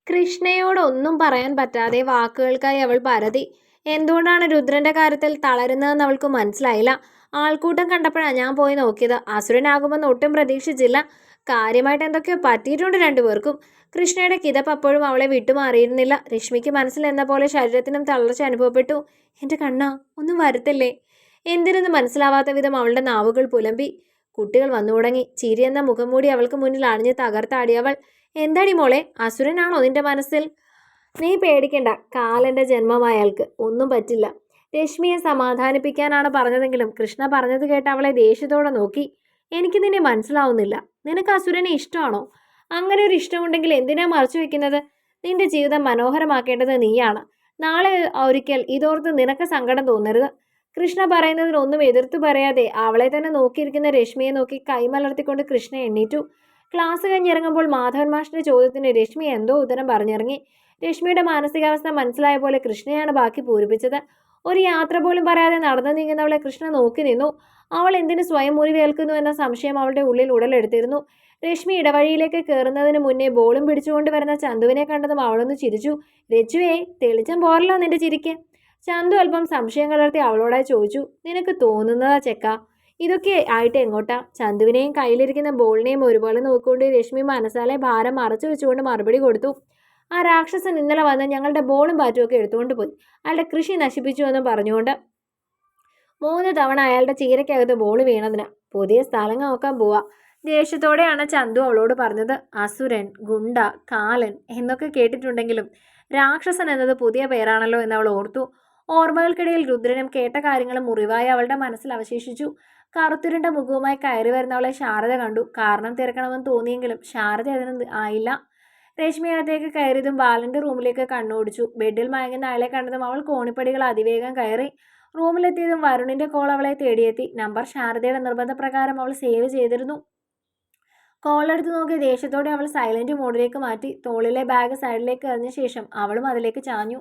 കൃഷ്ണയോട് ഒന്നും പറയാൻ പറ്റാതെ വാക്കുകൾക്കായി അവൾ പരതി. എന്തുകൊണ്ടാണ് രുദ്രന്റെ കാര്യത്തിൽ തളരുന്നതെന്ന് അവൾക്ക് മനസ്സിലായില്ല. ആൾക്കൂട്ടം കണ്ടപ്പോഴാണ് ഞാൻ പോയി നോക്കിയത്. അസുരനാകുമെന്ന് ഒട്ടും പ്രതീക്ഷിച്ചില്ല. കാര്യമായിട്ട് എന്തൊക്കെയോ പറ്റിയിട്ടുണ്ട് രണ്ടുപേർക്കും. കൃഷ്ണയുടെ കിതപ്പ് അപ്പോഴും അവളെ വിട്ടുമാറിയിരുന്നില്ല. രശ്മിക്ക് മനസ്സിൽ എന്ന പോലെ ശരീരത്തിനും തളർച്ച അനുഭവപ്പെട്ടു. എൻ്റെ കണ്ണ, ഒന്നും വരുത്തല്ലേ? എന്തിനെന്ന് മനസ്സിലാവാത്ത വിധം അവളുടെ നാവുകൾ പുലമ്പി. കുട്ടികൾ വന്നു തുടങ്ങി. ചിരി എന്ന മുഖംമൂടി അവൾക്ക് മുന്നിൽ അണിഞ്ഞ് തകർത്താടിയവൾ. എന്താടി മോളെ, അസുരനാണോ നിന്റെ മനസ്സിൽ? നീ പേടിക്കണ്ട, കാലന്റെ ജന്മമായയാൾക്ക് ഒന്നും പറ്റില്ല. രശ്മിയെ സമാധാനിപ്പിക്കാനാണ് പറഞ്ഞതെങ്കിലും കൃഷ്ണ പറഞ്ഞത് കേട്ട് അവളെ ദേഷ്യത്തോടെ നോക്കി. എനിക്ക് നിന്നെ മനസ്സിലാവുന്നില്ല. നിനക്ക് അസുരനെ ഇഷ്ടമാണോ? അങ്ങനെ ഒരു ഇഷ്ടമുണ്ടെങ്കിൽ എന്തിനാ മറച്ചു വെക്കുന്നത്? നിന്റെ ജീവിതം മനോഹരമാക്കേണ്ടത് നീയാണ്. നാളെ ഒരിക്കൽ ഇതോർത്ത് നിനക്ക് സങ്കടം തോന്നരുത്. കൃഷ്ണ പറയുന്നതിനൊന്നും എതിർത്തു പറയാതെ അവളെ തന്നെ നോക്കിയിരിക്കുന്ന രശ്മിയെ നോക്കി കൈമലർത്തിക്കൊണ്ട് കൃഷ്ണ എണ്ണീറ്റു. ക്ലാസ് കഴിഞ്ഞിറങ്ങുമ്പോൾ മാധവൻ മാഷിന്റെ ചോദ്യത്തിന് രശ്മി എന്തോ ഉത്തരം പറഞ്ഞിറങ്ങി. രശ്മിയുടെ മാനസികാവസ്ഥ മനസ്സിലായ പോലെ കൃഷ്ണയാണ് ബാക്കി പൂരിപ്പിച്ചത്. ഒരു യാത്ര പോലും പറയാതെ നടന്നു നീങ്ങുന്നവളെ കൃഷ്ണ നോക്കി നിന്നു. അവൾ എന്തിനു സ്വയം മുറിവേൽക്കുന്നു എന്ന സംശയം അവളുടെ ഉള്ളിൽ ഉടലെടുത്തിരുന്നു. രശ്മി ഇടവഴിയിലേക്ക് കയറുന്നതിന് മുന്നേ ബോളും പിടിച്ചുകൊണ്ട് വരുന്ന ചന്തുവിനെ കണ്ടതും അവളൊന്ന് ചിരിച്ചു. രച്ചുവേ, തെളിച്ചം പോരല്ലോ നിന്റെ ചിരിക്ക്. ചന്തു അല്പം സംശയം കലർത്തി അവളോടായി ചോദിച്ചു. നിനക്ക് തോന്നുന്നതാ ചെക്ക, ഇതൊക്കെ ആയിട്ട് എങ്ങോട്ടാ? ചന്തുവിനെയും കയ്യിലിരിക്കുന്ന ബോളിനെയും ഒരുപോലെ നോക്കിക്കൊണ്ട് രശ്മി മനസ്സാലെ ഭാരം മറച്ചു വെച്ചുകൊണ്ട് മറുപടി കൊടുത്തു. ആ രാക്ഷസൻ ഇന്നലെ വന്ന് ഞങ്ങളുടെ ബോളും ബാറ്റും ഒക്കെ എടുത്തുകൊണ്ട് പോയി. അയാളുടെ കൃഷി നശിപ്പിച്ചു എന്ന് പറഞ്ഞുകൊണ്ട് 3 തവണ അയാളുടെ ചീരയ്ക്കകത്ത് ബോൾ വീണതിന്. പുതിയ സ്ഥലം നോക്കാൻ പോവാ. ദേഷ്യത്തോടെയാണ് ചന്തു അവളോട് പറഞ്ഞത്. അസുരൻ, ഗുണ്ട, കാലൻ എന്നൊക്കെ കേട്ടിട്ടുണ്ടെങ്കിലും രാക്ഷസൻ എന്നത് പുതിയ പേരാണല്ലോ എന്ന് അവൾ ഓർത്തു. ഓർമ്മകൾക്കിടയിൽ രുദ്രനും കേട്ട കാര്യങ്ങളും മുറിവായി അവളുടെ മനസ്സിൽ അവശേഷിച്ചു. കറുത്തിരുണ്ട മുഖവുമായി കയറി വരുന്നവളെ ശാരദ കണ്ടു. കാരണം തിരക്കണമെന്ന് തോന്നിയെങ്കിലും ശാരദ അതിന് ആയില്ല. രശ്മി അകത്തേക്ക് കയറിയതും ബാലന്റെ റൂമിലേക്ക് കണ്ണോടിച്ചു. ബെഡിൽ മയങ്ങുന്ന അയാളെ കണ്ടതും അവൾ കോണിപ്പടികൾ അതിവേഗം കയറി. റൂമിലെത്തിയതും വരുണിന്റെ കോൾ അവളെ തേടിയെത്തി. നമ്പർ ശാരദയുടെ നിർബന്ധപ്രകാരം അവൾ സേവ് ചെയ്തിരുന്നു. കോളെടുത്ത് നോക്കി ദേഷ്യത്തോടെ അവൾ സൈലന്റ് മോഡിലേക്ക് മാറ്റി. തോളിലെ ബാഗ് സൈഡിലേക്ക് എറിഞ്ഞ ശേഷം അവളും അതിലേക്ക് ചാഞ്ഞു.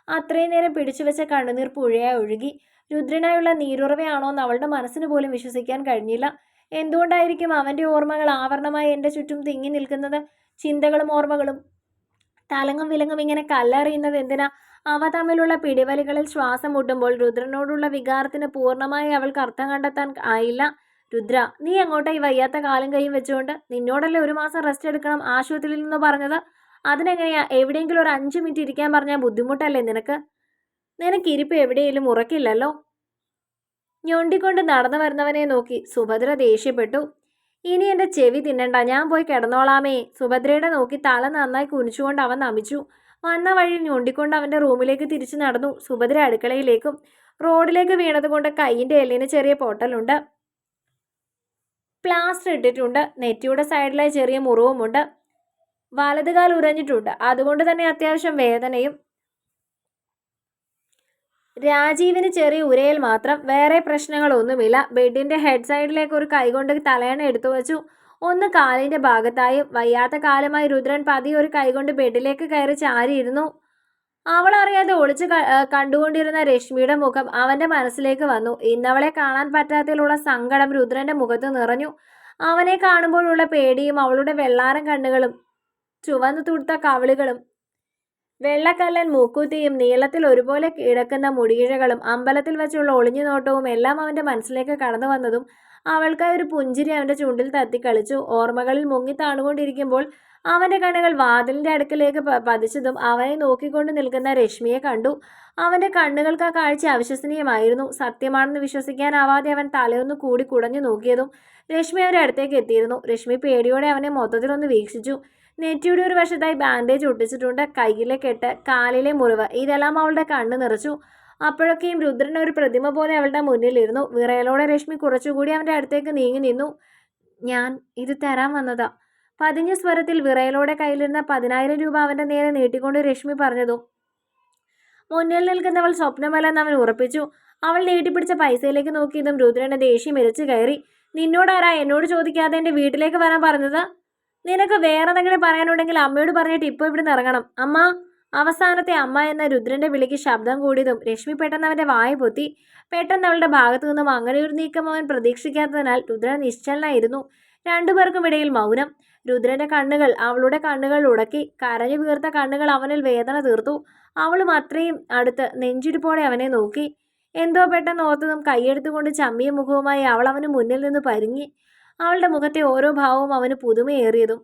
അത്രയും നേരം പിടിച്ചുവെച്ച കണ്ണുനീർ പുഴയായി ഒഴുകി. രുദ്രനായുള്ള നീരുറവയാണോ എന്ന് അവളുടെ മനസ്സിന് പോലും വിശ്വസിക്കാൻ കഴിഞ്ഞില്ല. എന്തുകൊണ്ടായിരിക്കും അവന്റെ ഓർമ്മകൾ ആവരണമായി എൻ്റെ ചുറ്റും തിങ്ങി നിൽക്കുന്നത്? ചിന്തകളും ഓർമ്മകളും തലങ്ങും വിലങ്ങും ഇങ്ങനെ കല്ലെറിയുന്നത് എന്തിനാ? അവ തമ്മിലുള്ള പിടിവലികളിൽ ശ്വാസം മുട്ടുമ്പോൾ രുദ്രനോടുള്ള വികാരത്തിന് പൂർണ്ണമായി അവൾക്ക് അർത്ഥം കണ്ടെത്താൻ ആയില്ല. രുദ്ര, നീ എങ്ങോട്ടായി വയ്യാത്ത കാലും കൈയും വെച്ചുകൊണ്ട്? നിന്നോടല്ലേ 1 മാസം റെസ്റ്റ് എടുക്കണം ആശുപത്രിയിൽ നിന്ന് പറഞ്ഞത്? അതിനെങ്ങനെയാ? എവിടെയെങ്കിലും ഒരു 5 മിനിറ്റ് ഇരിക്കാൻ പറഞ്ഞാൽ ബുദ്ധിമുട്ടല്ലേ നിനക്ക്? നിനക്കിരിപ്പ് എവിടെയെങ്കിലും ഉറക്കില്ലല്ലോ. ഞൊണ്ടിക്കൊണ്ട് നടന്നു വരുന്നവനെ നോക്കി സുഭദ്ര ദേഷ്യപ്പെട്ടു. ഇനി എൻ്റെ ചെവി തിന്നണ്ട, ഞാൻ പോയി കിടന്നോളാമേ. സുഭദ്രയുടെ നോക്കി തല നന്നായി കുനിച്ചുകൊണ്ട് അവൻ നമിച്ചു. വന്ന വഴിയിൽ ഞൊണ്ടിക്കൊണ്ട് അവൻ്റെ റൂമിലേക്ക് തിരിച്ചു നടന്നു. സുഭദ്ര അടുക്കളയിലേക്കും. റോഡിലേക്ക് വീണതുകൊണ്ട് കൈയിൻ്റെ എല്ലിന് ചെറിയ പൊട്ടലുണ്ട്. പ്ലാസ്റ്റർ ഇട്ടിട്ടുണ്ട്. നെറ്റിയുടെ സൈഡിലായി ചെറിയ മുറിവുമുണ്ട്. വലതുകാൽ ഉരഞ്ഞിട്ടുണ്ട്. അതുകൊണ്ട് തന്നെ അത്യാവശ്യം വേദനയും. രാജീവിന് ചെറിയ ഉരയിൽ മാത്രം, വേറെ പ്രശ്നങ്ങളൊന്നുമില്ല. ബെഡിന്റെ ഹെഡ് സൈഡിലേക്ക് ഒരു കൈകൊണ്ട് തലയണ എടുത്തു വച്ചു. ഒന്ന് കാലിന്റെ ഭാഗത്തായും. വയ്യാത്ത കാലമായി രുദ്രൻ പതിയെ ഒരു കൈകൊണ്ട് ബെഡിലേക്ക് കയറി ചാരിയിരുന്നു. അവൾ അറിയാതെ ഒളിച്ച് കണ്ടുകൊണ്ടിരുന്ന രശ്മിയുടെ മുഖം അവന്റെ മനസ്സിലേക്ക് വന്നു. ഇന്നവളെ കാണാൻ പറ്റാത്തതിലുള്ള സങ്കടം രുദ്രന്റെ മുഖത്ത് നിറഞ്ഞു. അവനെ കാണുമ്പോഴുള്ള പേടിയും അവളുടെ വെള്ളാരം കണ്ണുകളും ചുവന്നു തുടുത്ത കവിളുകളും വെള്ളക്കല്ലൻ മൂക്കുത്തിയും നീളത്തിൽ ഒരുപോലെ കിടക്കുന്ന മുടിയിഴകളും അമ്പലത്തിൽ വെച്ചുള്ള ഒളിഞ്ഞു നോട്ടവും എല്ലാം അവന്റെ മനസ്സിലേക്ക് കടന്നു വന്നതും അവൾക്കായി ഒരു പുഞ്ചിരി അവന്റെ ചുണ്ടിൽ തത്തിക്കളിച്ചു. ഓർമ്മകളിൽ മുങ്ങി താണുകൊണ്ടിരിക്കുമ്പോൾ അവന്റെ കണ്ണുകൾ വാതിലിന്റെ അടുക്കലേക്ക് പതിച്ചതും അവനെ നോക്കിക്കൊണ്ട് നിൽക്കുന്ന രശ്മിയെ കണ്ടു. അവന്റെ കണ്ണുകൾക്ക് ആ കാഴ്ച അവിശ്വസനീയമായിരുന്നു. സത്യമാണെന്ന് വിശ്വസിക്കാനാവാതെ അവൻ തലയൊന്ന് കൂടി കുടഞ്ഞു നോക്കിയതും രശ്മി അവരുടെ അടുത്തേക്ക് എത്തിയിരുന്നു. രശ്മി പേടിയോടെ അവനെ മൊത്തത്തിലൊന്ന് വീക്ഷിച്ചു. നെറ്റിയുടെ ഒരു വശത്തായി ബാൻഡേജ് ഒട്ടിച്ചിട്ടുണ്ട്. കയ്യിലെ കെട്ട്, കാലിലെ മുറിവ്, ഇതെല്ലാം അവളുടെ കണ്ണ് നിറച്ചു. അപ്പോഴൊക്കെയും രുദ്രൻ ഒരു പ്രതിമ പോലെ അവളുടെ മുന്നിലിരുന്നു. വിറയലോടെ രശ്മി കുറച്ചുകൂടി അവൻ്റെ അടുത്തേക്ക് നീങ്ങി നിന്നു. ഞാൻ ഇത് തരാൻ വന്നതാ. പതിഞ്ഞ സ്വരത്തിൽ വിറയലോടെ കയ്യിലിരുന്ന 10,000 രൂപ അവൻ്റെ നേരെ നീട്ടിക്കൊണ്ട് രശ്മി പറഞ്ഞതും മുന്നിൽ നിൽക്കുന്നവൾ സ്വപ്നമല്ലെന്ന് അവൻ ഉറപ്പിച്ചു. അവൾ നീട്ടിപ്പിടിച്ച പൈസയിലേക്ക് നോക്കിയതും രുദ്രന്റെ ദേഷ്യം എരിച്ചു കയറി. നിന്നോടാരാ എന്നോട് ചോദിക്കാതെ എൻ്റെ വീട്ടിലേക്ക് വരാൻ പറഞ്ഞത്? നിനക്ക് വേറെ എന്തെങ്കിലും പറയാനുണ്ടെങ്കിൽ അമ്മയോട് പറഞ്ഞിട്ട് ഇപ്പോൾ ഇവിടുന്ന് ഇറങ്ങണം. അമ്മ. അവസാനത്തെ അമ്മ എന്ന രുദ്രന്റെ വിളിക്ക് ശബ്ദം കൂടിയതും രശ്മി പെട്ടെന്ന് അവന്റെ വായ പൊത്തി. പെട്ടെന്ന് അവളുടെ ഭാഗത്തു നിന്നും അങ്ങനെ ഒരു നീക്കം അവൻ പ്രതീക്ഷിക്കാത്തതിനാൽ രുദ്രൻ നിശ്ചലനായിരുന്നു. രണ്ടുപേർക്കും ഇടയിൽ മൗനം. രുദ്രന്റെ കണ്ണുകൾ അവളുടെ കണ്ണുകൾ ഉടക്കി. കരഞ്ഞു വീർത്ത കണ്ണുകൾ അവനിൽ വേദന തീർത്തു. അവളും അത്രയും അടുത്ത് നെഞ്ചിടിപ്പോടെ അവനെ നോക്കി. എന്തോ പെട്ടെന്ന് ഓർത്തതും കൈയെടുത്തുകൊണ്ട് ചമ്മിയ മുഖവുമായി അവൾ അവന് മുന്നിൽ നിന്ന് പരിങ്ങി. അവളുടെ മുഖത്തെ ഓരോ ഭാവവും അവന് പുതുമയേറിയതും.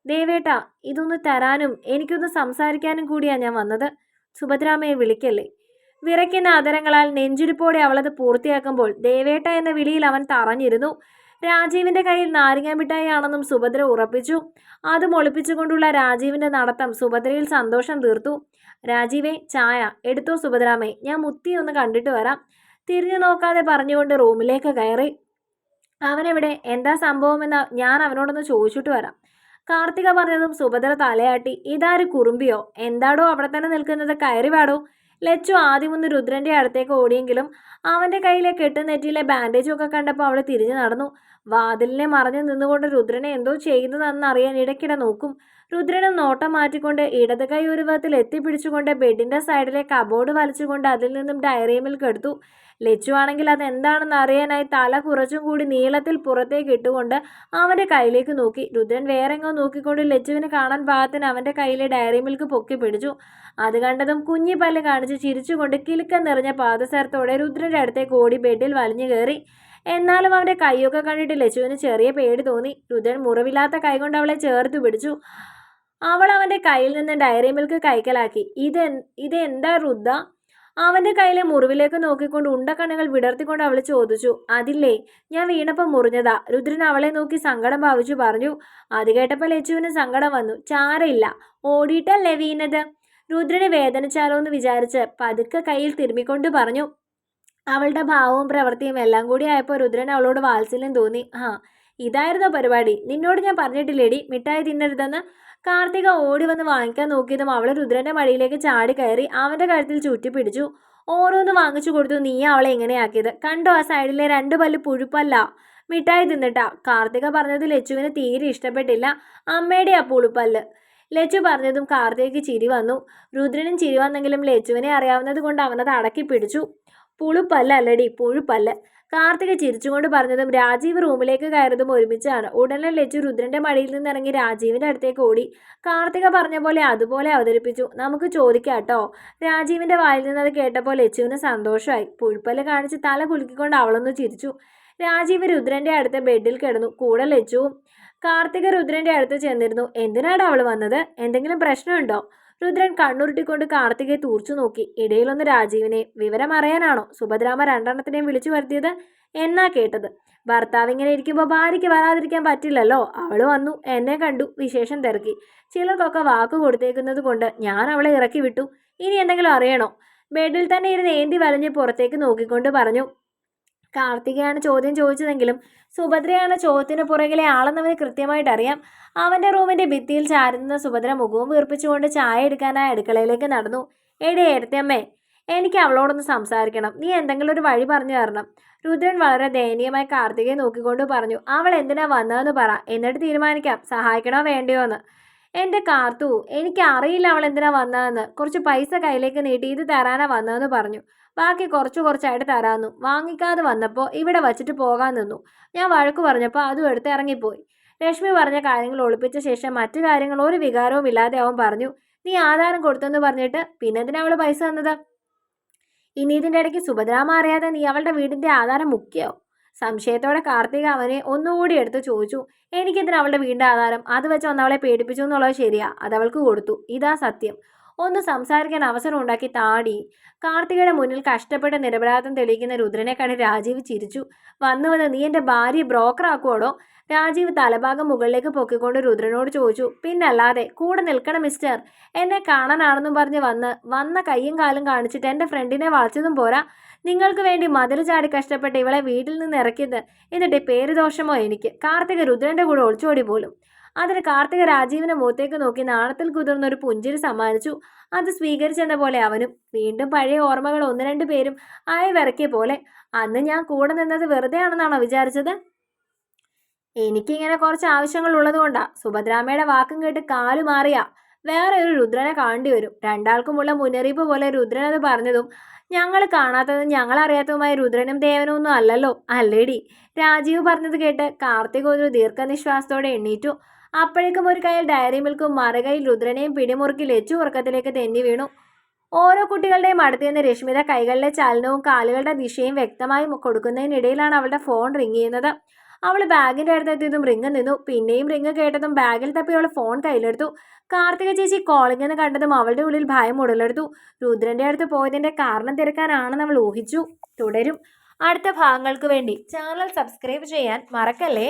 ദേവേട്ട, ഇതൊന്ന് തരാനും എനിക്കൊന്ന് സംസാരിക്കാനും കൂടിയാ ഞാൻ വന്നത്. സുഭദ്രാമ്മയെ വിളിക്കല്ലേ. വിറയ്ക്കുന്ന ആദരങ്ങളാൽ നെഞ്ചിരിപ്പോടെ അവളത് പൂർത്തിയാക്കുമ്പോൾ ദേവേട്ട എന്ന വിളിയിൽ അവൻ തറഞ്ഞിരുന്നു. രാജീവിന്റെ കയ്യിൽ നാരങ്ങ മിഠായി ആണെന്നും സുഭദ്ര ഉറപ്പിച്ചു. അതും ഒളിപ്പിച്ചുകൊണ്ടുള്ള രാജീവിന്റെ നടത്തം സുഭദ്രയിൽ സന്തോഷം തീർത്തു. രാജീവേ, ചായ എടുത്തോ സുഭദ്രാമ്മേ, ഞാൻ മുത്തി ഒന്ന് കണ്ടിട്ട് വരാം. തിരിഞ്ഞു നോക്കാതെ പറഞ്ഞുകൊണ്ട് റൂമിലേക്ക് കയറി. അവനെവിടെ, എന്താ സംഭവമെന്ന് ഞാൻ അവനോടൊന്ന് ചോദിച്ചിട്ട് വരാം. കാർത്തിക പറഞ്ഞതും സുഭദ്ര തലയാട്ടി. ഇതാര് കുറുമ്പിയോ? എന്താടോ അവിടെ തന്നെ നിൽക്കുന്നത്? കയറി വാടോ. ലച്ചു ആദ്യമൊന്ന് രുദ്രന്റെ അടുത്തേക്ക് ഓടിയെങ്കിലും അവന്റെ കയ്യിലെ കെട്ടുനെറ്റിയിലെ ബാൻഡേജും ഒക്കെ കണ്ടപ്പോൾ അവൾ തിരിഞ്ഞു നടന്നു. വാതിലിനെ മറഞ്ഞു നിന്നുകൊണ്ട് രുദ്രനെ എന്തോ ചെയ്യുന്നതെന്നറിയാൻ ഇടയ്ക്കിടെ നോക്കും. രുദ്രനും നോട്ടം മാറ്റിക്കൊണ്ട് ഇടത് കൈ ഒരു വിധത്തിൽ എത്തിപ്പിടിച്ചുകൊണ്ട് ബെഡിന്റെ സൈഡിലെ കബോർഡ് വലിച്ചുകൊണ്ട് അതിൽ നിന്നും ഡയറി മിൽക്ക് എടുത്തു. ലച്ചു ആണെങ്കിൽ അതെന്താണെന്ന് അറിയാനായി തല കുറച്ചും കൂടി നീളത്തിൽ പുറത്തേക്ക് ഇട്ടുകൊണ്ട് അവന്റെ കയ്യിലേക്ക് നോക്കി. രുദ്രൻ വേറെങ്ങോ നോക്കിക്കൊണ്ട് ലച്ചുവിന് കാണാൻ പാകത്തിന് അവന്റെ കയ്യിലെ ഡയറി മിൽക്ക് പൊക്കി പിടിച്ചു. അത് കണ്ടതും കുഞ്ഞിപ്പല്ല് കാണിച്ച് ചിരിച്ചുകൊണ്ട് കിലുക്കം നിറഞ്ഞ പാദസരത്തോടെ രുദ്രന്റെ അടുത്തേക്ക് ഓടി ബെഡിൽ വലിഞ്ഞു കയറി. എന്നാലും അവന്റെ കൈയൊക്കെ കണ്ടിട്ട് ലച്ചുവിന് ചെറിയ പേടി തോന്നി. രുദ്രൻ മുറിവില്ലാത്ത കൈകൊണ്ട് അവളെ ചേർത്ത് പിടിച്ചു. അവൾ അവന്റെ കയ്യിൽ നിന്ന് ഡയറി മിൽക്ക് കൈക്കലാക്കി. ഇതെന്താ റുദ്ദ? അവന്റെ കയ്യിലെ മുറിവിലേക്ക് നോക്കിക്കൊണ്ട് ഉണ്ടക്കണ്ണുകൾ വിടർത്തിക്കൊണ്ട് അവൾ ചോദിച്ചു. അതില്ലേ, ഞാൻ വീണപ്പം മുറിഞ്ഞതാ. രുദ്രൻ അവളെ നോക്കി സങ്കടം ഭാവിച്ചു പറഞ്ഞു. അത് കേട്ടപ്പോൾ ലച്ചുവിന് സങ്കടം വന്നു. ചാരയില്ല, ഓടിയിട്ടല്ലേ വീണത്. രുദ്രന് വേദനിച്ചാലോ എന്ന് വിചാരിച്ച് പതുക്കെ കയ്യിൽ തിരുമ്മിക്കൊണ്ട് പറഞ്ഞു. അവളുടെ ഭാവവും പ്രവൃത്തിയും എല്ലാം കൂടി ആയപ്പോൾ രുദ്രൻ അവളോട് വാത്സല്യം തോന്നി. ഇതായിരുന്നോ പരിപാടി? നിന്നോട് ഞാൻ പറഞ്ഞിട്ടില്ലേടി മിഠായി തിന്നരുതെന്ന്? കാർത്തിക ഓടി വന്ന് വാങ്ങിക്കാൻ നോക്കിയതും അവൾ രുദ്രന്റെ മടിയിലേക്ക് ചാടി കയറി അവന്റെ കഴുത്തിൽ ചുറ്റിപ്പിടിച്ചു. ഓരോന്ന് വാങ്ങിച്ചു കൊടുത്തു. നീ അവളെ എങ്ങനെയാക്കിയത് കണ്ടോ? ആ സൈഡിലെ 2 പല്ല് പുഴുപ്പല്ല, മിഠായി തിന്നിട്ടാ. കാർത്തിക പറഞ്ഞത് ലച്ചുവിന് തീരെ ഇഷ്ടപ്പെട്ടില്ല. അമ്മയുടെ ആ പുളുപ്പല്ല്. ലച്ചു പറഞ്ഞതും കാർത്തികയ്ക്ക് ചിരി വന്നു. രുദ്രനും ചിരി വന്നെങ്കിലും ലച്ചുവിനെ അറിയാവുന്നത് കൊണ്ട് അവനത് അടക്കി പിടിച്ചു. പുളുപ്പല്ല അല്ലടി, പുഴുപ്പല്ല്. കാർത്തിക ചിരിച്ചുകൊണ്ട് പറഞ്ഞതും രാജീവ് റൂമിലേക്ക് കയറിയതും ഒരുമിച്ചാണ്. ഉടനെ ലച്ചു രുദ്രന്റെ മടിയിൽ നിന്നിറങ്ങി രാജീവിന്റെ അടുത്തേക്ക് ഓടി. കാർത്തിക പറഞ്ഞ പോലെ അതുപോലെ അവതരിപ്പിച്ചു. നമുക്ക് ചോദിക്കാട്ടോ. രാജീവിന്റെ വായിൽ നിന്നത് കേട്ടപ്പോൾ ലച്ചുവിന് സന്തോഷമായി. പുഴുപ്പല്ല് കാണിച്ച് തല കുലുക്കിക്കൊണ്ട് അവളൊന്ന് ചിരിച്ചു. രാജീവ് രുദ്രന്റെ അടുത്ത് ബെഡിൽ കിടന്നു. കൂടെ ലച്ചുവും. കാർത്തിക രുദ്രന്റെ അടുത്ത് ചെന്നിരുന്നു. എന്തിനാണ് അവൾ വന്നത്? എന്തെങ്കിലും പ്രശ്നമുണ്ടോ? രുദ്രൻ കണ്ണുരുട്ടിക്കൊണ്ട് കാർത്തികയെ തൂർച്ചു നോക്കി. ഇടയിലൊന്ന് രാജീവിനെ. വിവരം അറിയാനാണോ സുഭദ്രാമ്മ 2 വിളിച്ചു വരുത്തിയത് എന്നാ കേട്ടത്? ഭർത്താവ് ഇങ്ങനെ ഇരിക്കുമ്പോൾ ഭാര്യയ്ക്ക് വരാതിരിക്കാൻ പറ്റില്ലല്ലോ. അവൾ വന്നു, എന്നെ കണ്ടു, വിശേഷം തിരക്കി. ചിലർക്കൊക്കെ വാക്ക് കൊടുത്തേക്കുന്നത് കൊണ്ട് ഞാൻ അവളെ ഇറക്കി വിട്ടു. ഇനി എന്തെങ്കിലും അറിയണോ? ബെഡിൽ തന്നെ ഇരുന്ന് ഏന്തി വലഞ്ഞ് പുറത്തേക്ക് നോക്കിക്കൊണ്ട് പറഞ്ഞു. കാർത്തികയാണ് ചോദ്യം ചോദിച്ചതെങ്കിലും സുഭദ്രയാണ് ചോദ്യത്തിന് പുറകിലെ ആളെന്നവന് കൃത്യമായിട്ട് അറിയാം. അവന്റെ റൂമിന്റെ ഭിത്തിയിൽ ചാരുന്ന സുഭദ്ര മുഖവും വീർപ്പിച്ചുകൊണ്ട് ചായ എടുക്കാനായി അടുക്കളയിലേക്ക് നടന്നു. എടേ ഏടത്തിയമ്മേ, എനിക്ക് അവളോടൊന്ന് സംസാരിക്കണം. നീ എന്തെങ്കിലും ഒരു വഴി പറഞ്ഞു തരണം. രുദ്രൻ വളരെ ദയനീയമായി കാർത്തികയെ നോക്കിക്കൊണ്ട് പറഞ്ഞു. അവൾ എന്തിനാ വന്നതെന്ന് പറ, എന്നിട്ട് തീരുമാനിക്കാം സഹായിക്കണോ വേണ്ടയോ എന്ന്. എൻ്റെ കാർത്തു, എനിക്ക് അറിയില്ല അവൾ എന്തിനാ വന്നതെന്ന്. കുറച്ച് പൈസ കയ്യിലേക്ക് നീട്ടി ഇത് തരാനാ വന്നതെന്ന് പറഞ്ഞു. ബാക്കി കുറച്ചായിട്ട് തരാമെന്നു. വാങ്ങിക്കാതെ വന്നപ്പോൾ ഇവിടെ വച്ചിട്ട് പോകാൻ നിന്നു. ഞാൻ വഴക്ക് പറഞ്ഞപ്പോൾ അതും എടുത്ത് ഇറങ്ങിപ്പോയി. രശ്മി പറഞ്ഞ കാര്യങ്ങൾ ഒളിപ്പിച്ച ശേഷം മറ്റു കാര്യങ്ങൾ ഒരു വികാരവും ഇല്ലാതെ അവൻ പറഞ്ഞു. നീ ആധാരം കൊടുത്തെന്ന് പറഞ്ഞിട്ട് പിന്നെന്തിനാ അവൾ പൈസ തന്നത്? ഇനി ഇതിൻ്റെ ഇടയ്ക്ക് സുഭദ്രാമ്മ അറിയാതെ നീ അവളുടെ വീടിൻ്റെ ആധാരം മുക്കിയോ? സംശയത്തോടെ കാർത്തിക അവനെ ഒന്നുകൂടി എടുത്ത് ചോദിച്ചു. എനിക്കെന്തിനാ അവളുടെ വീടിൻ്റെ ആധാരം? അത് വെച്ച് ഒന്ന് അവളെ പേടിപ്പിച്ചു എന്നുള്ളത് ശരിയാ. അതവൾക്ക് കൊടുത്തു. ഇതാ സത്യം. ഒന്ന് സംസാരിക്കാൻ അവസരം ഉണ്ടാക്കി താടി. കാർത്തികയുടെ മുന്നിൽ കഷ്ടപ്പെട്ട് നിരപരാധം തെളിയിക്കുന്ന രുദ്രനെ കണ്ട് രാജീവ് ചിരിച്ചു. വന്ന് നീ എൻ്റെ ഭാര്യയെ ബ്രോക്കറാക്കുവാടോ? രാജീവ് തലഭാഗം മുകളിലേക്ക് പൊക്കിക്കൊണ്ട് രുദ്രനോട് ചോദിച്ചു. പിന്നല്ലാതെ, കൂടെ നിൽക്കണം മിസ്റ്റർ. എന്നെ കാണാനാണെന്നും പറഞ്ഞ് വന്ന കയ്യും കാലും കാണിച്ചിട്ട് എൻ്റെ ഫ്രണ്ടിനെ വളച്ചതും പോരാ, നിങ്ങൾക്ക് വേണ്ടി മതിൽ ചാടി കഷ്ടപ്പെട്ട് ഇവളെ വീട്ടിൽ നിന്ന് ഇറക്കിയത്. എന്നിട്ട് പേര് ദോഷമോ എനിക്ക്? കാർത്തിക രുദ്രന്റെ കൂടെ ഒളിച്ചോടി പോലും. അതിന് കാർത്തിക രാജീവിന്റെ മുഖത്തേക്ക് നോക്കി നാണത്തിൽ കുതിർന്നൊരു പുഞ്ചിരി സമ്മാനിച്ചു. അത് സ്വീകരിച്ചെന്ന പോലെ അവനും. വീണ്ടും പഴയ ഓർമ്മകൾ 1-2 പേരും വിറക്കിയ പോലെ. അന്ന് ഞാൻ കൂടെ നിന്നത് വെറുതെ ആണെന്നാണോ വിചാരിച്ചത്? എനിക്കിങ്ങനെ കുറച്ച് ആവശ്യങ്ങൾ ഉള്ളത് കൊണ്ടാ. സുഭദ്രാമ്മയുടെ വാക്കും കേട്ട് കാലുമാറിയാ വേറെ ഒരു രുദ്രനെ കാണേണ്ടി വരും. രണ്ടാൾക്കുമുള്ള മുന്നറിയിപ്പ് പോലെ രുദ്രൻ അത് പറഞ്ഞതും ഞങ്ങൾ കാണാത്തതും ഞങ്ങളറിയാത്തതുമായ രുദ്രനും ദേവനും ഒന്നും അല്ലല്ലോ, അല്ലേടി? രാജീവ് പറഞ്ഞത് കേട്ട് കാർത്തിക് ഒരു ദീർഘനിശ്വാസത്തോടെ എണ്ണീറ്റു. അപ്പോഴേക്കും ഒരു കയ്യിൽ ഡയറി മിൽക്കും മറുകൈയിൽ രുദ്രനെയും പിടിമുറുക്കി ലച്ചു ഉറക്കത്തിലേക്ക് തെന്നി വീണു. ഓരോ കുട്ടികളുടെയും അടുത്ത് നിന്ന് രശ്മിത കൈകളിലെ ചലനവും കാലുകളുടെ ദിശയും വ്യക്തമായി കൊടുക്കുന്നതിനിടയിലാണ് അവളുടെ ഫോൺ റിങ് ചെയ്യുന്നത്. അവൾ ബാഗിന്റെ അടുത്തെത്തിയതും റിങ് നിന്നു. പിന്നെയും റിങ് കേട്ടതും ബാഗിൽ തപ്പി അവൾ ഫോൺ കയ്യിലെടുത്തു. കാർത്തിക ചേച്ചി കോളിംഗ് എന്ന് കണ്ടതും അവളുടെ ഉള്ളിൽ ഭയം ഉടലെടുത്തു. രുദ്രന്റെ അടുത്ത് പോയതിന്റെ കാരണം തിരക്കാനാണെന്ന് അവൾ ഊഹിച്ചു. തുടരും അടുത്ത ഭാഗങ്ങൾക്ക് വേണ്ടി ചാനൽ സബ്സ്ക്രൈബ് ചെയ്യാൻ മറക്കല്ലേ.